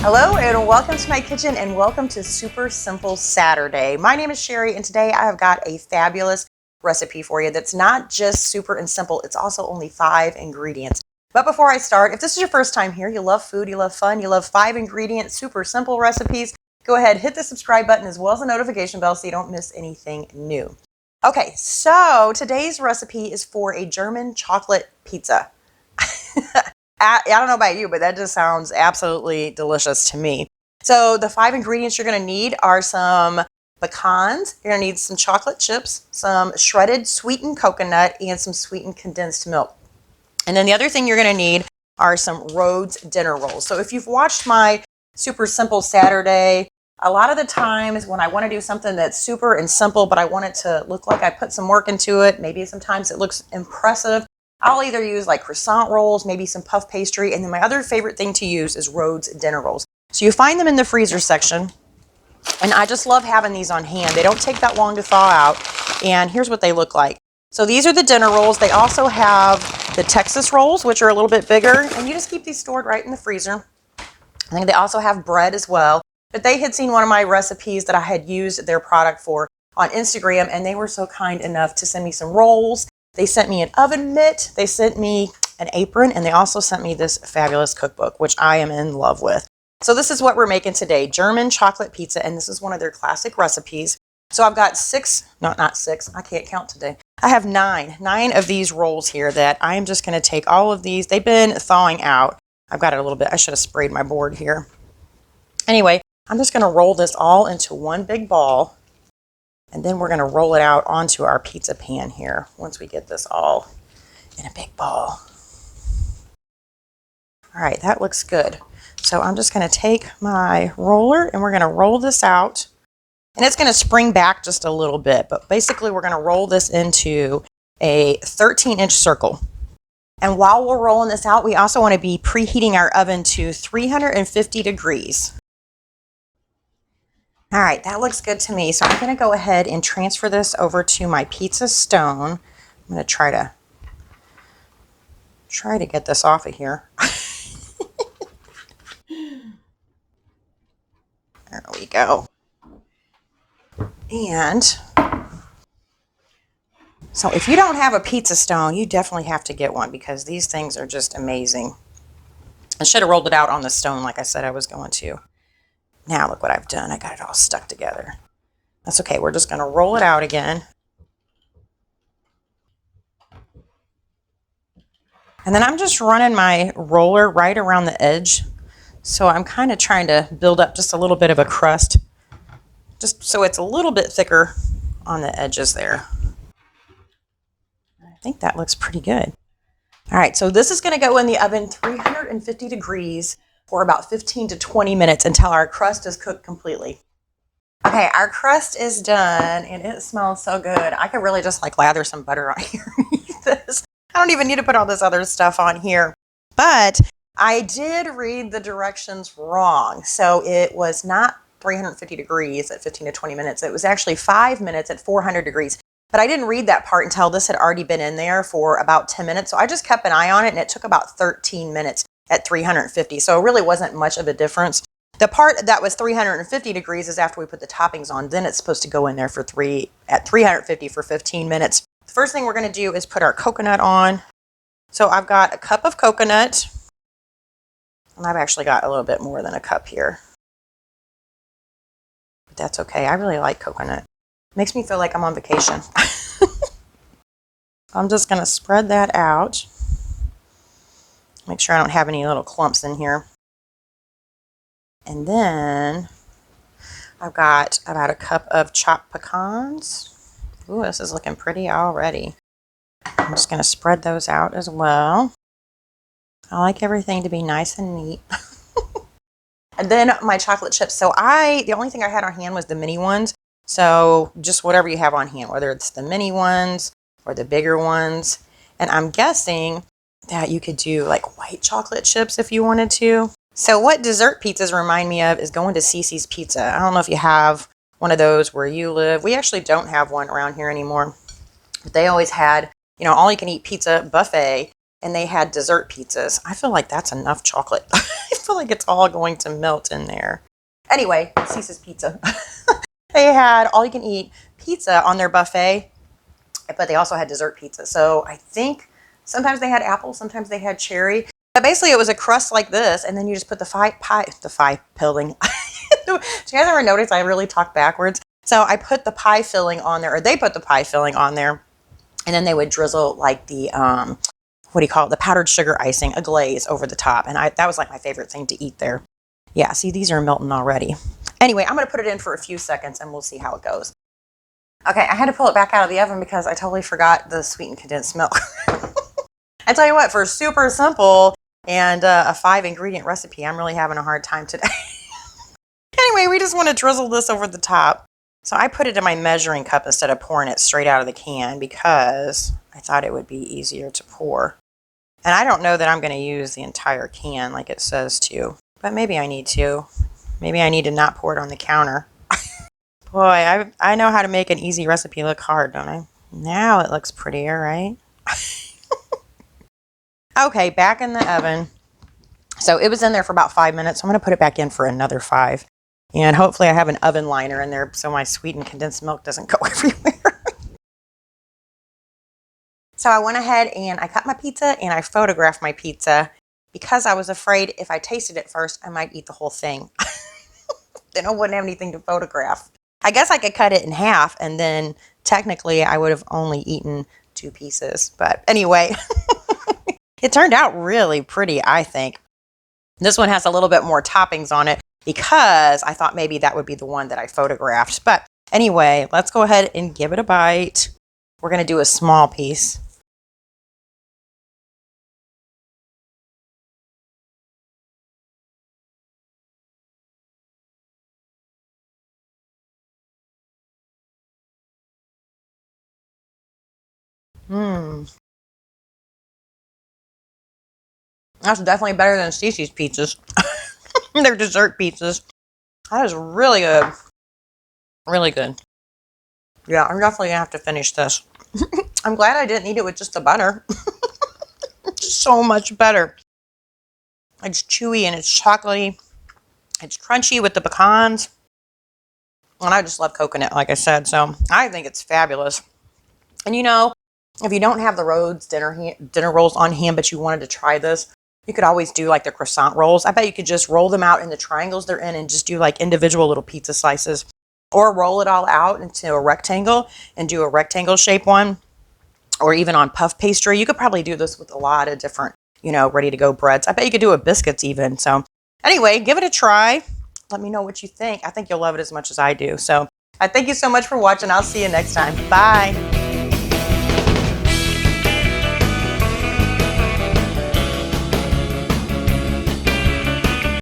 Hello and welcome to my kitchen and welcome to Super Simple Saturday. My name is Sherry and today I have got a fabulous recipe for you that's not just super and simple, it's also only 5 ingredients. But before I start, if this is your first time here, you love food, you love fun, you love 5 ingredient, super simple recipes, go ahead, hit the subscribe button as well as the notification bell so you don't miss anything new. Okay, so today's recipe is for a German chocolate pizza. I don't know about you, but that just sounds absolutely delicious to me. So the 5 ingredients you're going to need are some pecans, you're going to need some chocolate chips, some shredded sweetened coconut, and some sweetened condensed milk. And then the other thing you're going to need are some Rhodes dinner rolls. So if you've watched my Super Simple Saturday, a lot of the times when I want to do something that's super and simple, but I want it to look like I put some work into it, maybe sometimes it looks impressive, I'll either use like croissant rolls, maybe some puff pastry, and then my other favorite thing to use is Rhodes dinner rolls. So you find them in the freezer section, and I just love having these on hand. They don't take that long to thaw out, and here's what they look like. So these are the dinner rolls. They also have the Texas rolls, which are a little bit bigger, and you just keep these stored right in the freezer. I think they also have bread as well, but they had seen one of my recipes that I had used their product for on Instagram, and they were so kind enough to send me some rolls. They sent me an oven mitt, they sent me an apron, and they also sent me this fabulous cookbook, which I am in love with. So this is what we're making today, German chocolate pizza, and this is one of their classic recipes. So I've got not six, I can't count today. I have nine of these rolls here that I am just gonna take all of these. They've been thawing out. I've got it a little bit, I should have sprayed my board here. Anyway, I'm just gonna roll this all into one big ball. And then we're going to roll it out onto our pizza pan here once we get this all in a big ball. All right, that looks good. So I'm just going to take my roller and we're going to roll this out. And it's going to spring back just a little bit, but basically we're going to roll this into a 13-inch circle. And while we're rolling this out, we also want to be preheating our oven to 350 degrees. All right, that looks good to me. So I'm going to go ahead and transfer this over to my pizza stone. I'm going to try to get this off of here. There we go. And so if you don't have a pizza stone, you definitely have to get one because these things are just amazing. I should have rolled it out on the stone like I said I was going to. Now look what I've done. I got it all stuck together. That's okay. We're just going to roll it out again. And then I'm just running my roller right around the edge. So I'm kind of trying to build up just a little bit of a crust, just so it's a little bit thicker on the edges there. I think that looks pretty good. All right, so this is going to go in the oven 350 degrees for about 15 to 20 minutes until our crust is cooked completely. Okay, our crust is done and it smells so good. I could really just like lather some butter on here and eat this. I don't even need to put all this other stuff on here. But I did read the directions wrong. So it was not 350 degrees at 15 to 20 minutes. It was actually 5 minutes at 400 degrees. But I didn't read that part until this had already been in there for about 10 minutes. So I just kept an eye on it and it took about 13 minutes at 350. So it really wasn't much of a difference. The part that was 350 degrees is after we put the toppings on. Then it's supposed to go in there for at 350 for 15 minutes. The first thing we're going to do is put our coconut on. So I've got a cup of coconut. And I've actually got a little bit more than a cup here. But that's okay. I really like coconut. It makes me feel like I'm on vacation. I'm just going to spread that out. Make sure I don't have any little clumps in here. And then I've got about a cup of chopped pecans. Ooh, this is looking pretty already. I'm just going to spread those out as well. I like everything to be nice and neat. And then my chocolate chips. So the only thing I had on hand was the mini ones. So just whatever you have on hand, whether it's the mini ones or the bigger ones. And I'm guessing that you could do like white chocolate chips if you wanted to. So what dessert pizzas remind me of is going to Cece's Pizza. I don't know if you have one of those where you live. We actually don't have one around here anymore. But they always had, all you can eat pizza buffet. and they had dessert pizzas. I feel like that's enough chocolate. I feel like it's all going to melt in there. Anyway, Cease's Pizza. They had all you can eat pizza on their buffet, but they also had dessert pizza. So I think sometimes they had apple, sometimes they had cherry. But basically it was a crust like this, and then you just put the pie filling. Do you guys ever notice I really talk backwards? So I put the pie filling on there, or they put the pie filling on there, and then they would drizzle like the, what do you call it? The powdered sugar icing, a glaze over the top. And that was like my favorite thing to eat there. Yeah, see, these are melting already. Anyway, I'm going to put it in for a few seconds and we'll see how it goes. Okay, I had to pull it back out of the oven because I totally forgot the sweetened condensed milk. I tell you what, for super simple and a 5-ingredient recipe, I'm really having a hard time today. Anyway, we just want to drizzle this over the top. So I put it in my measuring cup instead of pouring it straight out of the can because I thought it would be easier to pour. And I don't know that I'm going to use the entire can like it says to, but maybe I need to. Maybe I need to not pour it on the counter. Boy, I know how to make an easy recipe look hard, don't I? Now it looks prettier, right? Okay, back in the oven. So it was in there for about 5 minutes. So I'm going to put it back in for another 5. And hopefully I have an oven liner in there so my sweetened condensed milk doesn't go everywhere. So I went ahead and I cut my pizza and I photographed my pizza because I was afraid if I tasted it first, I might eat the whole thing. Then I wouldn't have anything to photograph. I guess I could cut it in half and then technically I would have only eaten 2 pieces. But anyway, it turned out really pretty, I think. This one has a little bit more toppings on it because I thought maybe that would be the one that I photographed. But anyway, let's go ahead and give it a bite. We're going to do a small piece. That's definitely better than Cece's pizzas. They're dessert pizzas. That is really good. Really good. Yeah, I'm definitely going to have to finish this. I'm glad I didn't eat it with just the butter. It's so much better. It's chewy and it's chocolatey. It's crunchy with the pecans. And I just love coconut, like I said. So I think it's fabulous. And you know, if you don't have the Rhodes dinner rolls on hand, but you wanted to try this, you could always do like the croissant rolls. I bet you could just roll them out in the triangles they're in and just do like individual little pizza slices. Or roll it all out into a rectangle and do a rectangle shape one. Or even on puff pastry. You could probably do this with a lot of different, you know, ready to go breads. I bet you could do it with biscuits even. So anyway, give it a try. Let me know what you think. I think you'll love it as much as I do. So I thank you so much for watching. I'll see you next time. Bye.